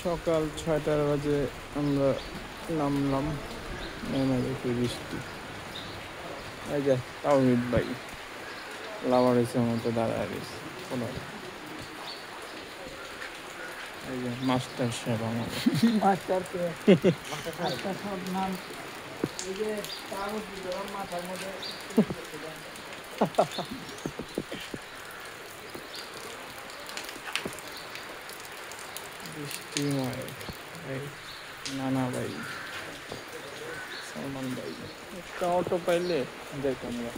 সকাল ৬টার বাজে আমরা নামলাম, নেমে দেখি বৃষ্টি। এই যে তাওহিদ ভাই লাভারেসের মতো দাঁড়ায় রয়েছে। এই যে মাস্টার সাহেব আমাদের মাস্টার সব নাম এই যে মাথার মধ্যে বৃষ্টিময়। নানা ভাই, সালমান ভাই, একটা অটো পাইলে দেখ আমরা।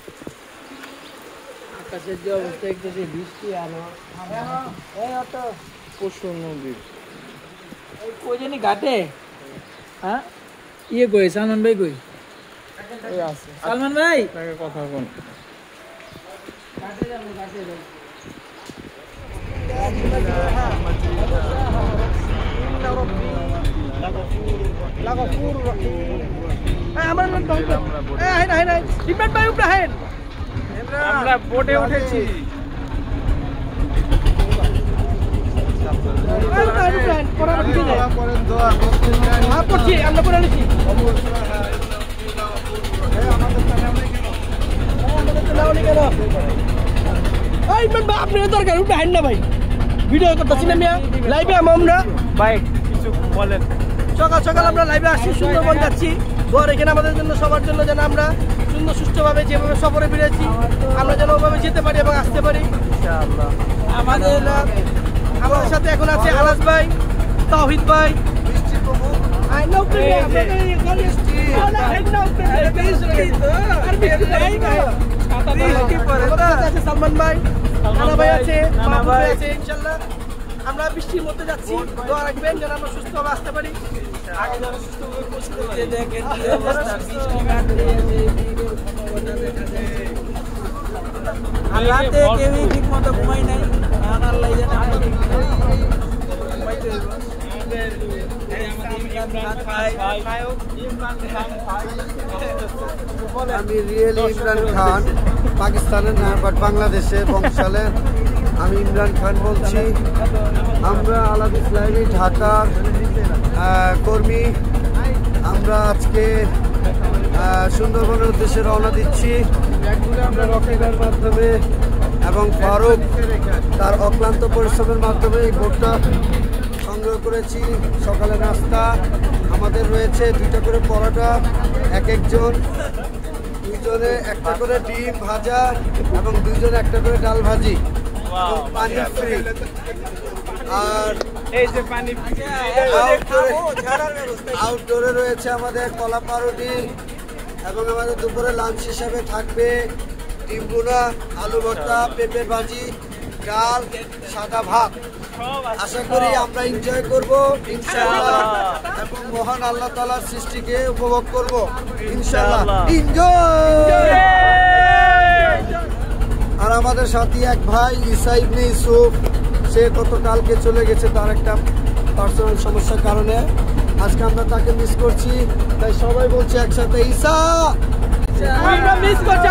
আকাশের যে অবস্থা দেখতেছি বৃষ্টি আলো এই অটো পশু নদীর এই কই জানি ঘাটে। হ্যাঁ ইয়ে কই সালমান ভাই কই? ওই আছে সালমান ভাই তাকে কথা কোন ঘাটে যাবো ঘাটে যাবো। আমরা বোটে উঠেছি। আপনার দরকার উঠে হাইন না ভাই, ভিডিও করতেছি না মিয়া, লাইভে আমরা ভাই কিছু বলেন। সকাল সকাল আমরা লাইভে আসছি, সুন্দরবন যাচ্ছি। ঘর এখানে আমাদের জন্য সবার জন্য যেন আমরা সুন্দর সুষ্ঠুভাবে যেভাবে সফরে বেরিয়েছি আমরা যেন ওভাবে যেতে পারি এবং আসতে পারি ইনশাআল্লাহ। আমাদের সাথে এখন আছে আলাস ভাই, তাওহিদ ভাই, সালমান ভাই, নানা ভাই আছে, মাহবুব ভাই আছে। ইনশাআল্লাহ আমরা বৃষ্টির মধ্যে যাচ্ছি, দোয়া রাখবেন যেন আমরা সুস্থভাবে আসতে পারি। রাতে কেউই ঠিক মতো ঘুমাই নাই, আল্লাহ জানে। আমি রিয়েলি ইমরান খান, পাকিস্তানের না বাট বাংলাদেশের বংশালের। আমি ইমরান খান বলছি। আমরা আলাদিস লাইভে ঢাকার কর্মী। আমরা আজকে সুন্দরবনের উদ্দেশ্যে রওনা দিচ্ছি। আমরা রকেটের মাধ্যমে এবং ফারুক তার অক্লান্ত পরিশ্রমের মাধ্যমে এই বোটটা সংগ্রহ করেছি। সকালে নাস্তা আমাদের রয়েছে 2টা করে পরোটা, এক একজন, 2জনে একটা করে ডিম ভাজা এবং 2জনে একটা করে ডাল ভাজি, পানি ফ্রি। আর এই যে পানি আউটডোরে রয়েছে আমাদের কলা পাউরুটি এবং আমাদের দুপুরে লাঞ্চ হিসাবে থাকবে ডিম ভুনা, আলু ভর্তা, পেঁপের ভাজি, ডাল, সাদা ভাত। আশা করি আমরা এনজয় করব ইনশাআল্লাহ এবং মহান আল্লাহ তাআলার সৃষ্টিকে উপভোগ করব ইনশাআল্লাহ। এনজয়। আর আমাদের সাথে এক ভাই ঈসা ইবনে ইউসুফ, সে গতকালকে চলে গেছে তার একটা পার্সোনাল সমস্যার কারণে। আজকে আমরা তাকে মিস করছি, তাই সবাই বলছে একসাথে ঈসা মিস করছি।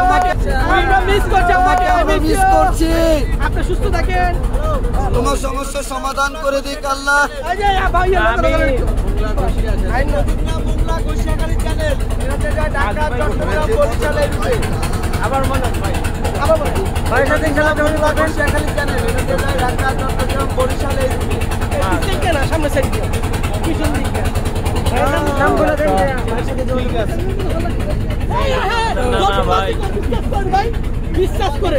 আপনি সুস্থ থাকেন, তোমার সমস্যার সমাধান করে দিক আল্লাহ। আবার মনে ভাই সামনে সাইড পিছন দিকে বিশ্বাস করে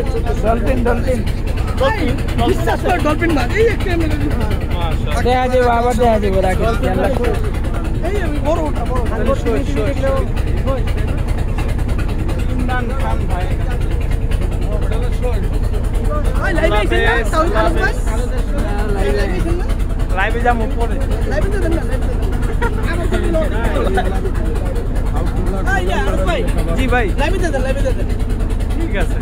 বিশ্বাস করে ডলফিন মাছ দেখা যাবে, আবার দেখা যাবে। রাখি বড় ওটা বড় ইমরান খান ভাই লাইভে যাবো পরে। জি ভাই ঠিক আছে।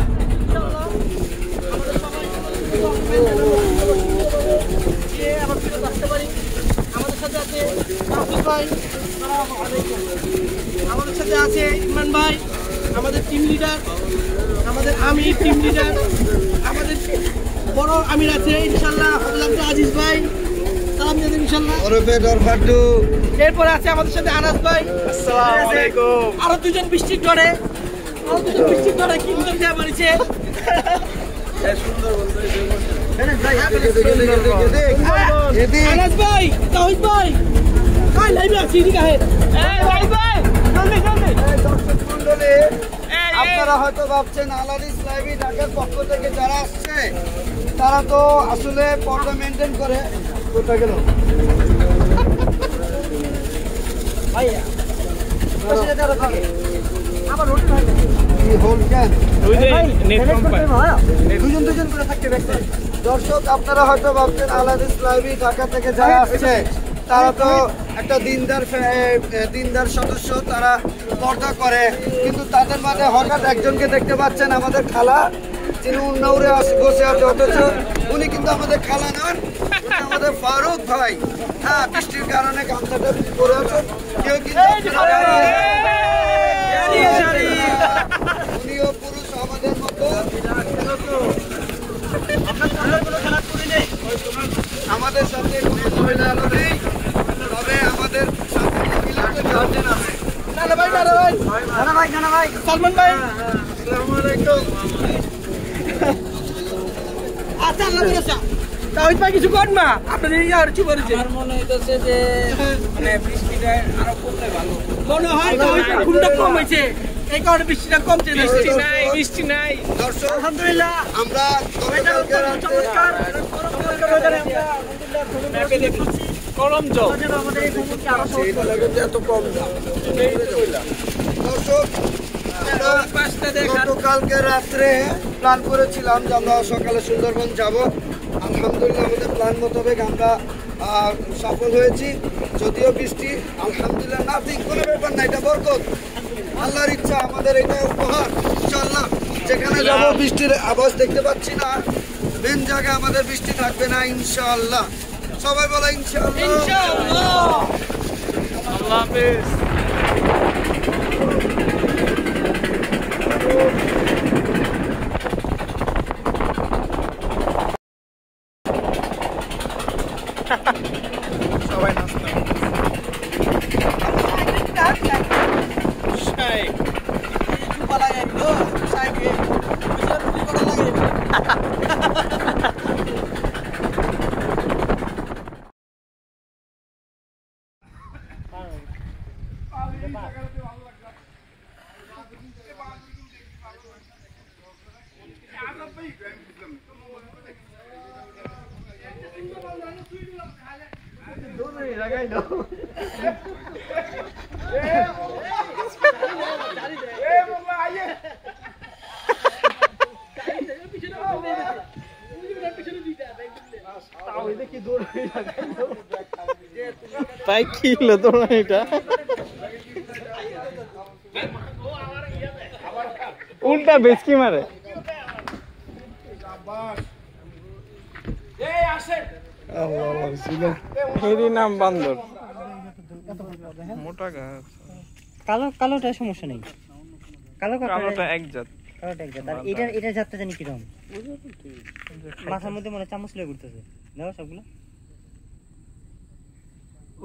আমাদের সাথে আছে ইমরান ভাই, আমাদের টিম লিডার, আমাদের আমির টিম লিডার, আমাদের বড় আমির আছে ইনশাআল্লাহ, আজিজ ভাই, সালাম দিয়ে দিন ইনশাআল্লাহ। ওরফে ডরফাটু। এরপরে আছে আমাদের সাথে আনাস ভাই। আসসালামু আলাইকুম। আরো দুজন বৃষ্টির ঝড়ে কিনতে দেওয়া বাড়িছে। আনাস ভাই, তাহিদ ভাই, কাই লাইভে আছি এদিকে আহেন। ভাই ভাই জলদি জলদি। দর্শক মণ্ডলী, আপনারা হয়তো ভাবছেন আলাদিস লাইভি ঢাকার পক্ষ থেকে যারা আসছে তারা তো আসলে পর্দা মেনটেন করে। কোথায় গেল ভাইয়া বসে দাঁড়া থাকে আবার রোটি ভাই কি হোল কেন দুজন দুজন করে থাকতে ব্যস্ত। দর্শক আপনারা হয়তো ভাবছেন আলাদিস লাইভি ঢাকা থেকে যারা আসছে তারা তো একটা দিনদার সদস্য, তারা পর্দা করে, কিন্তু তাদের মাঝে হঠাৎ একজনকে দেখতে পাচ্ছেন আমাদের খালা, যিনি উন্নৌরে বসে আছে, অথচ উনি কিন্তু আমাদের খালা নন, উনি আমাদের ফারুক ভাই। হ্যাঁ, বৃষ্টির কারণে গামছাটা পরে আছেন, কেউ কিন্তু উনিও পুরুষ আমাদের মতো, আমাদের সাথে কোনো মহিলা আলো নেই, তবে আমাদের সাথে মহিলা গার্জেন আছে। নানা ভাই নানা ভাই নানা ভাই নানা ভাই সালমান ভাই আসসালামু আলাইকুম। আচ্ছা আল্লাহ ভরসা। তাহিদ ভাই কিছু কর না, আপনাদের আর চুপ করেছে। আমার মনে হইতেছে যে মানে বৃষ্টিটা আরো কমলে ভালো। মনে হয় তাহিদ ঘুমটা কম হয়েছে, এই কারণে বৃষ্টিটা কমছে। বৃষ্টি নাই। দর্শক আলহামদুলিল্লাহ আমরা গতকালকে রাতে কলম জল এত কম দাম। দর্শক আমরা গতকালকে রাত্রে প্ল্যান করেছিলাম যে আমরা সকালে সুন্দরবন যাব। আলহামদুলিল্লাহ আমাদের প্ল্যান মোতাবেক আমরা সফল হয়েছি। যদিও বৃষ্টি, আলহামদুলিল্লাহ নাথিং, কোনো ব্যাপার না, এটা বরকত, আল্লাহর ইচ্ছা, আমাদের এটা উপহার। ইনশাআল্লাহ যেখানে যাব বৃষ্টির আভাস দেখতে পাচ্ছি না, মেন জায়গায় আমাদের বৃষ্টি থাকবে না ইনশাআল্লাহ। সবাই বলে ইনশাআল্লাহ। ইনশাআল্লাহ। আল্লাহ হাফেজ। সবাই নাস্তা তাই কি হলো তোমার এটা? উল্টা বেচকি মারে। এরই নাম বান্দর। মোটা গাছ। কালোটা সমস্যা নেই, কালোটা এক জাত। কালোটা এক জাত। আর এটা জাতটা জানি কিরকম, মাথার মধ্যে মনে চামচ লয়ে ঘুরতেছে। দেখো সবগুলো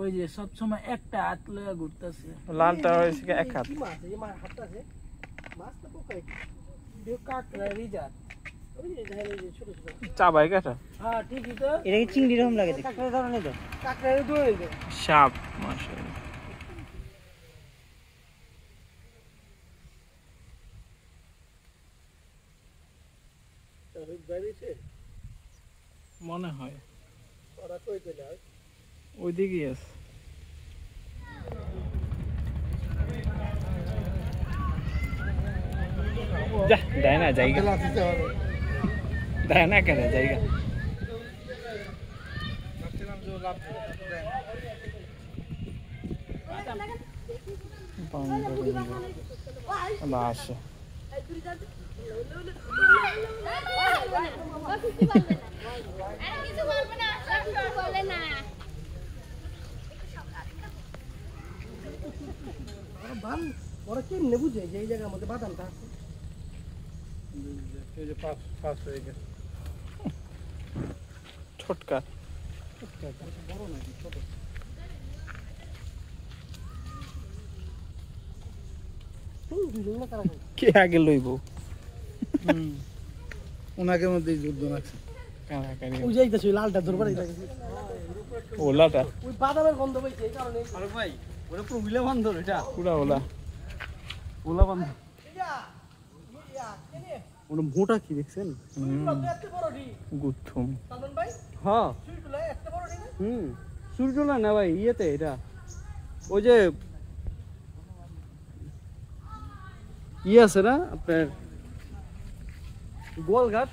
ওই যে সব সময় একটা হাত লয়ে ঘুরতেছে। লালটা হয়েছে এক হাত। চাবাই কাটা। হ্যাঁ ঠিকই তো। এটা কি চিংড়ি রকম লাগে দেখতে। কাকড়ারে দৌড়ে দে। সাপ মাশাআল্লাহ। মনে হয় ওইদিকেই আছে। যা দেয় না জায়গা, দেয় না কেন জায়গা। আসে ওরা কেমনে বুঝে যে এই জায়গার মধ্যে বাদামটা আছে? ছোটকা কে আগে লইব ওনাকে মধ্যে যুদ্ধ লাগছে কানাকানি ওই যাইতেছে ওই লালটা ধরবার ওলাটা ওই বাদামের গন্ধ পাইছে এই কারণে আরে ভাই ওটা পুরো বিলে বন্ধ এটা পুরা ওলা ওলা বন্ধ ওটা মোটা কি দেখছেন এত বড় ডি গুথুম সালমান ভাই হ্যাঁ সুইটুলা এত বড় ডি সূর্যলা না ভাই ইয়েতে এটা ওই যে ইয়ে আছে না আপনার গোয়ালঘাট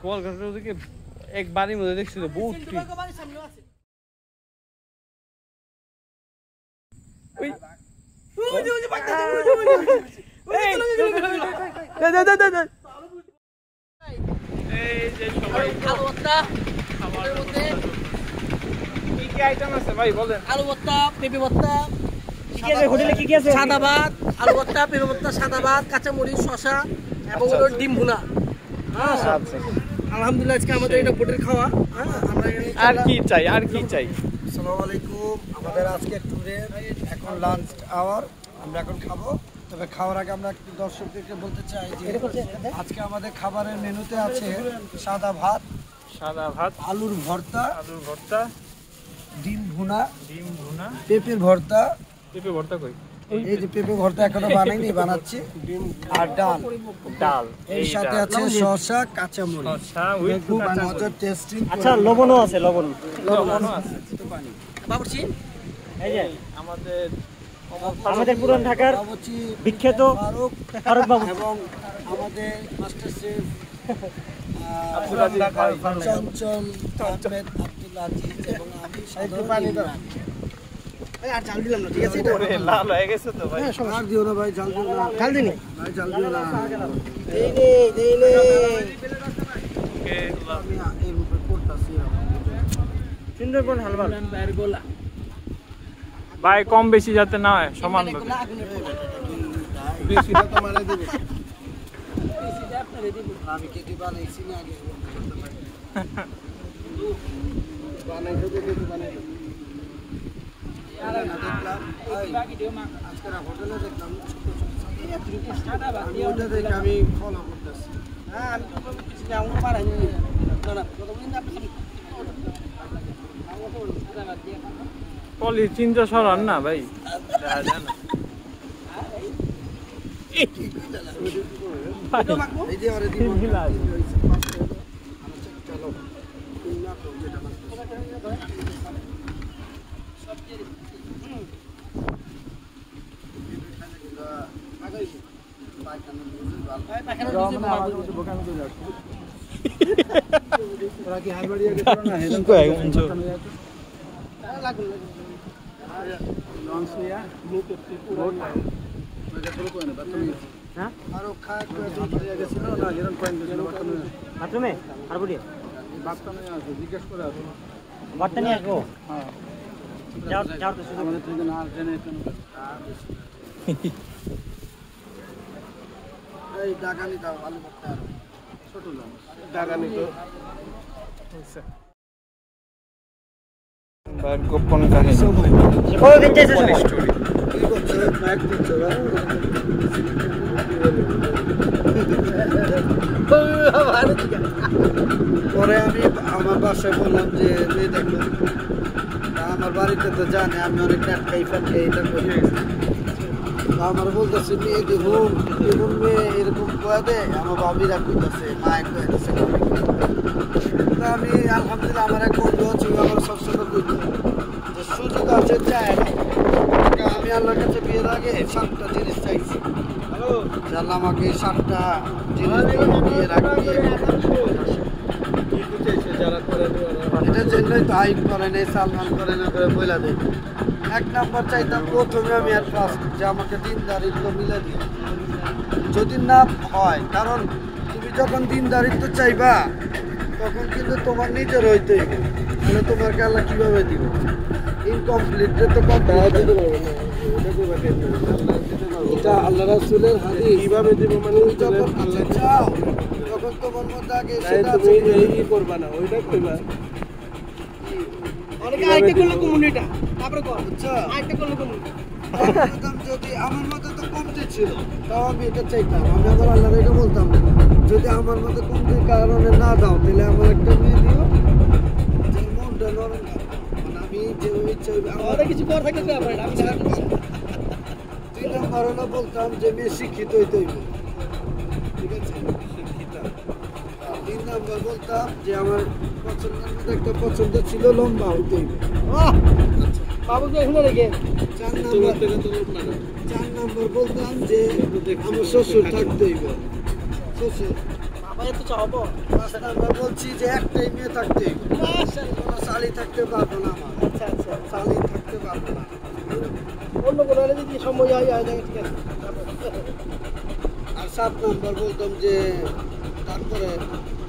গোয়ালঘাটের ওদিকে এক বাড়ির মধ্যে দেখছিল বহুত ট্রি বাড়ির সামনে আছে ওই ওই যে এই যে সবাই আলু ভর্তা খাবারের মধ্যে কি কি আইটেম আছে ভাই বলেন আলু ভর্তা পেঁপে ভর্তা কি আছে হোটেলে কি কি আছে সাদা ভাত আলু ভর্তা পেঁপে ভর্তা সাদা ভাত কাঁচামরিচ শসা এবং হলো ডিম ভুনা আচ্ছা আলহামদুলিল্লাহ আজকে আমাদের এটা বোটের খাওয়া হ্যাঁ আমরা আর কি চাই আর কি চাই আসসালামু আলাইকুম আমাদের আজকে ট্যুরের এখন লাঞ্চ আওয়ার আমরা এখন খাবো তবে খাওয়ার আগে আমরা একটু দর্শকদেরকে বলতে চাই যে আজকে আমাদের খাবারের মেনুতে আছে সাদা ভাত আলুর ভর্তা ডিম ভুনা পেঁপের ভর্তা পেঁপে ভর্তা কই এই যে পেঁপে ভর্তা এখনো বানাইনি বানাচ্ছি আর ডাল এর সাথে আছে শসা কাঁচামরিচ খুব মজার টেস্টি আচ্ছা লবণও আছে লবণ আছে বাবুর্চি এই যে আমাদের পুরান ঢাকার বাবুর্চি বিখ্যাত ফারুক ফারুক বাবু এবং আমাদের মাস্টার শেফ আব্দুল আজিজ ভাই চঞ্চল আহমেদ আব্দুল আজিজ এবং আমি সাধারণ আর চাল দিলাম না ঠিক আছে ওরে লাল হয়ে গেছে তো ভাই আর দিও না ভাই ঝাল দিও না চাল দিনি ভাই ঝাল দিও না দেই নে ওকে আমি এর উপরে করতেছি সুন্দরবন হালবা ভাই কম বেশি যাতে না হয় সমান ভাবে বেশিটা তো মানে দেব আমি কেটে বানাইছি না আগে বানাইছো দেখে বানাইছো দেখলাম আজকে হোটেলে দেখলাম ওটা দেখে আমি ফলো করতেছি হ্যাঁ আমি তো কিছু না আমরা পারাই না না কতদিন আপনি পলি চিন্তা সরান না ভাই দেখা যায় না এই যে আরে দিন চলো তোরা কি হালবাড়িয়া গেছিল না কি কয় উনজো লঞ্চ নিয়া হ্যাঁ আরো খায় হালবাড়িয়া গেছিল না হিরন পয়েন্ট গেছিল বাথরুমে আর বলি বাচ্চা নিয়ে আছে জিজ্ঞেস করে আসো বার্তা নিয়ে আসবো হ্যাঁ যাও তো শুধু আমাদের থেকে না জেনে এই দাগানি দাও আলু ভর্তা আর ছোট লঞ্চ দাগানি তো ভাই গোপন কাহিনী কতদিন চাইছে স্টোরি কি করছো ব্যাগ দিচ্ছ পরে আমি আমার বাসায় বললাম যে মেয়ে দেখো আমার বাড়িতে তো জানে আমি অনেক নেট খাই ফ্যাট খাই এটা করি আমার বলতেছে মেয়ে দেখুন এরকম মেয়ে এরকম কয়ে দেয় আমার বাবিরা কইতেছে মায়ের কইতেছে আমি আলহামদুলিল্লাহ আমার এক বন্ধু আছে আমার সবসময় কইতো যে সুযোগ আছে চায় না আমি আল্লাহর কাছে বিয়ের আগে 7টা জিনিস চাইছি আল্লাহ আমাকে 7টা জিনিস বিয়ের আগে এটার জন্যই তো আইন করে নেই সালমান করে না করে বইলা দেয় 1 নাম্বার চাইতাম প্রথমে আমি আর ফার্স্ট যে আমাকে দিনদারিত্ব মিলে দিই যদি না হয় কারণ তুমি যখন দিনদারিত্ব চাইবা তখন কিন্তু তোমার নিজের হইতেই তাহলে তোমাকে আল্লাহ কীভাবে দিব ইনকমপ্লিট তো কমপ্লিট দিতে পারবো না এটা আল্লাহ রাসূলের হাদিস। কিভাবে দিব মানে যখন আল্লাহ চাও তখন তোমার মধ্যে আগে সেটা তুমি এই করবা না ওইটা কইবা অনেকে আরেকটা করলে কমিউনিটা তারপরে কর আচ্ছা আরেকটা করলে কমিউনিটা যদি আমার মধ্যে তো কমতে ছিল তাও আমি এটা চাইতাম। আমি আবার আল্লাহর এটা বলতাম যদি আমার মধ্যে কমতে কারণে না দাও তাহলে আমার একটা মেয়ে দিও যে মনটা নরম না। মানে আমি যেভাবে চাইবে আমার কিছু কর থাকে তো আমি দুই নম্বর হলো বলতাম যে মেয়ে শিক্ষিত হইতে হইব, ঠিক আছে? তিন নম্বর বলতাম যে আমার পছন্দের মধ্যে একটা পছন্দ ছিল লম্বা হইতে হইব। বাবু তো এখানে রেখে 4 নম্বর বলতাম যে আমার শ্বশুর থাকতে হইব, শ্বশুর। বাবা এত চাওয়াবো 5 নম্বর বলছি যে একটাই মেয়ে থাকতে হইব, কোনো শালি থাকতে পারবো না আমার, আচ্ছা আচ্ছা শালি থাকতে পারবো না। অন্য কোনো যদি সময় হয় ঠিক আছে। আর 7 নম্বর বলতাম যে তারপরে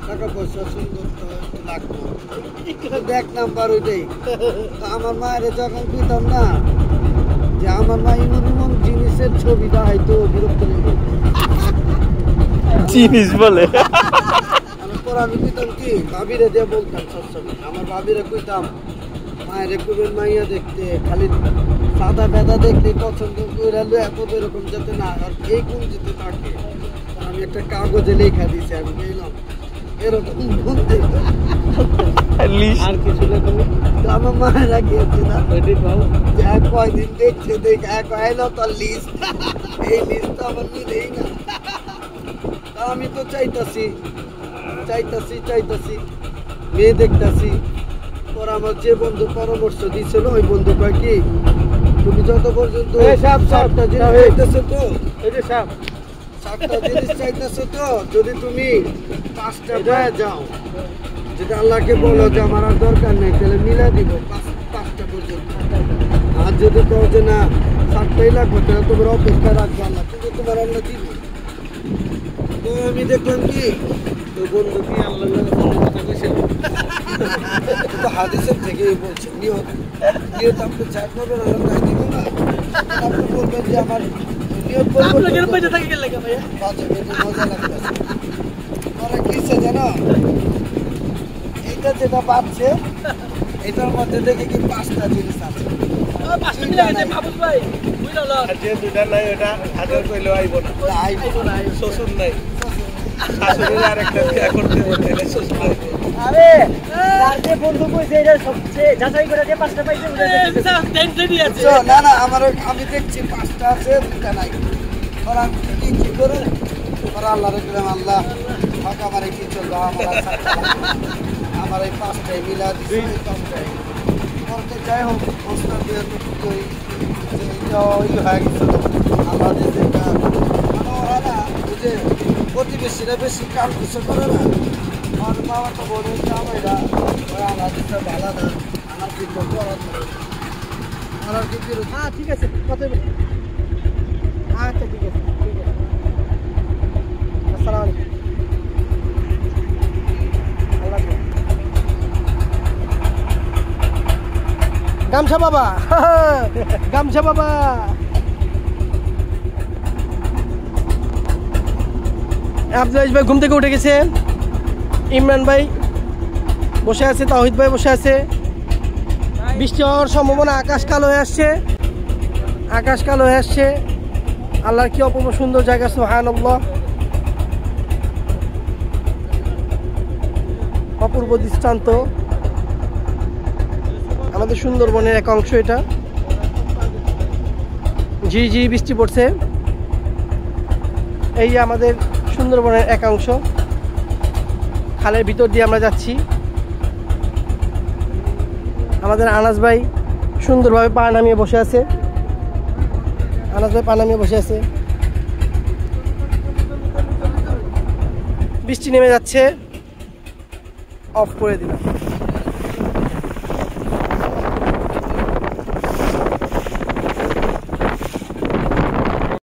টাকা পয়সা সুন্দর লাগতো। এক নাম্বার ওইটাই। তো আমার মায়ের যখন কইতাম না যে আমার মা এমন জিনিসের ছবিটা হয়তো বিরক্ত নেই জিনিস বলে তারপর আমি কইতাম কি ভাবিরে দিয়ে বলতাম সবসময় আমার ভাবিরে কইতাম মায়ের কইবেন মাইয়া দেখতে খালি সাদা বেদা দেখতে পছন্দ করে এত এরকম যাতে না আর এই কোন যেতে থাকে আমি একটা কাগজে লেখা দিছি আমি বললাম এরকম বলতে আর কিছু না তুমি আমার মায়ের গিয়েছে না এটাই ভালো যে কয়দিন দেখছে দেখ এলো তোর লিস্ট এই লিস্ট তো আমার মিলেই না। তা আমি তো চাইতাছি মেয়ে দেখতাছি। পর আমার যে বন্ধু পরামর্শ দিছিল ওই বন্ধু কয় কি তুমি যত পর্যন্ত সাতটা জিনিস চাইতেছো তো এই যে সাপ 7টা জিনিস চাইতেছো তো যদি তুমি 5টা পায়ে যাও যদি আল্লাহকে বলো যে আমার আর দরকার নেই তাহলে মিলা দিব 5টা পর্যন্ত। আর যদি কও যে না 7টাই লাগবে তাহলে তোমার অপেক্ষা রাখবো আল্লাহ কিন্তু তোমার আল্লাহ দিব। তো আমি দেখলাম কি তো বন্ধু কি আল্লাহর কথা কইছিল তো হাদিসের থেকেই বলছে নিয়ত আপনি চাই করবেন আল্লাহ তাই দিব না। আপনি বলবেন যে আমার নিয়ত আপনাদের পয়সা থাকে গেল ভাই বাজে বেশি মজা লাগতেছে। পরে কিসে জানো এইটা যেটা পাচ্ছে এটার মধ্যে দেখে কি 5টা জিনিস আছে। 5টা মিলে গেছে বাবু ভাই বুঝলো না যে দুটা নাই ওটা হাজার কইলেও আইব না। শ্বশুর নাই শাশুড়ির আরেকটা বিয়া করতে বলতে শ্বশুর নাই। আরে তার যে বন্ধু কইছে এটা সবচেয়ে যাচাই করে যে 5টা পাইছে ওটা না আমি দেখছি 5টা আছে 2টা নাই। ওরা কি করে ওরা আল্লাহ রাখলাম আল্লাহ ফাঁকা মারে কি চলবে আমার এই 5টাই মিলা দিই 5টাই করতে যাই হোক ওস্তাদ দিয়ে করি এটা ওই হয়ে গেছে আল্লাহ দিতে মানে ওরা না বুঝে প্রতিবেশীরা বেশি কাম কিছু করে না। আমার বাবা তো বলে জামাইরা ওরা আল্লাহ দিতে ভালো না আমার কি করবো আর কি বিরোধ। হ্যাঁ ঠিক আছে কত আচ্ছা ঠিক আছে আসসালামু আলাইকুম আল্লাহ গামছা বাবা গামছা বাবা আব্দুল ভাই ঘুম থেকে উঠে গেছে, ইমরান ভাই বসে আছে, তাওহিদ ভাই বসে আছে। বৃষ্টি হওয়ার সম্ভাবনা, আকাশ কালো হয়ে আসছে। আল্লাহর কি অপূর্ব সুন্দর জায়গা, সুবহানাল্লাহ। অপূর্ব দৃষ্টান্ত, আমাদের সুন্দরবনের এক অংশ এটা। ঝিরি বৃষ্টি পড়ছে, এই আমাদের সুন্দরবনের এক অংশ। খালের ভিতর দিয়ে আমরা যাচ্ছি। আমাদের আনাস ভাই সুন্দরভাবে পা নামিয়ে বসে আছে। বৃষ্টি নেমে যাচ্ছে, অফ করে দিলাম।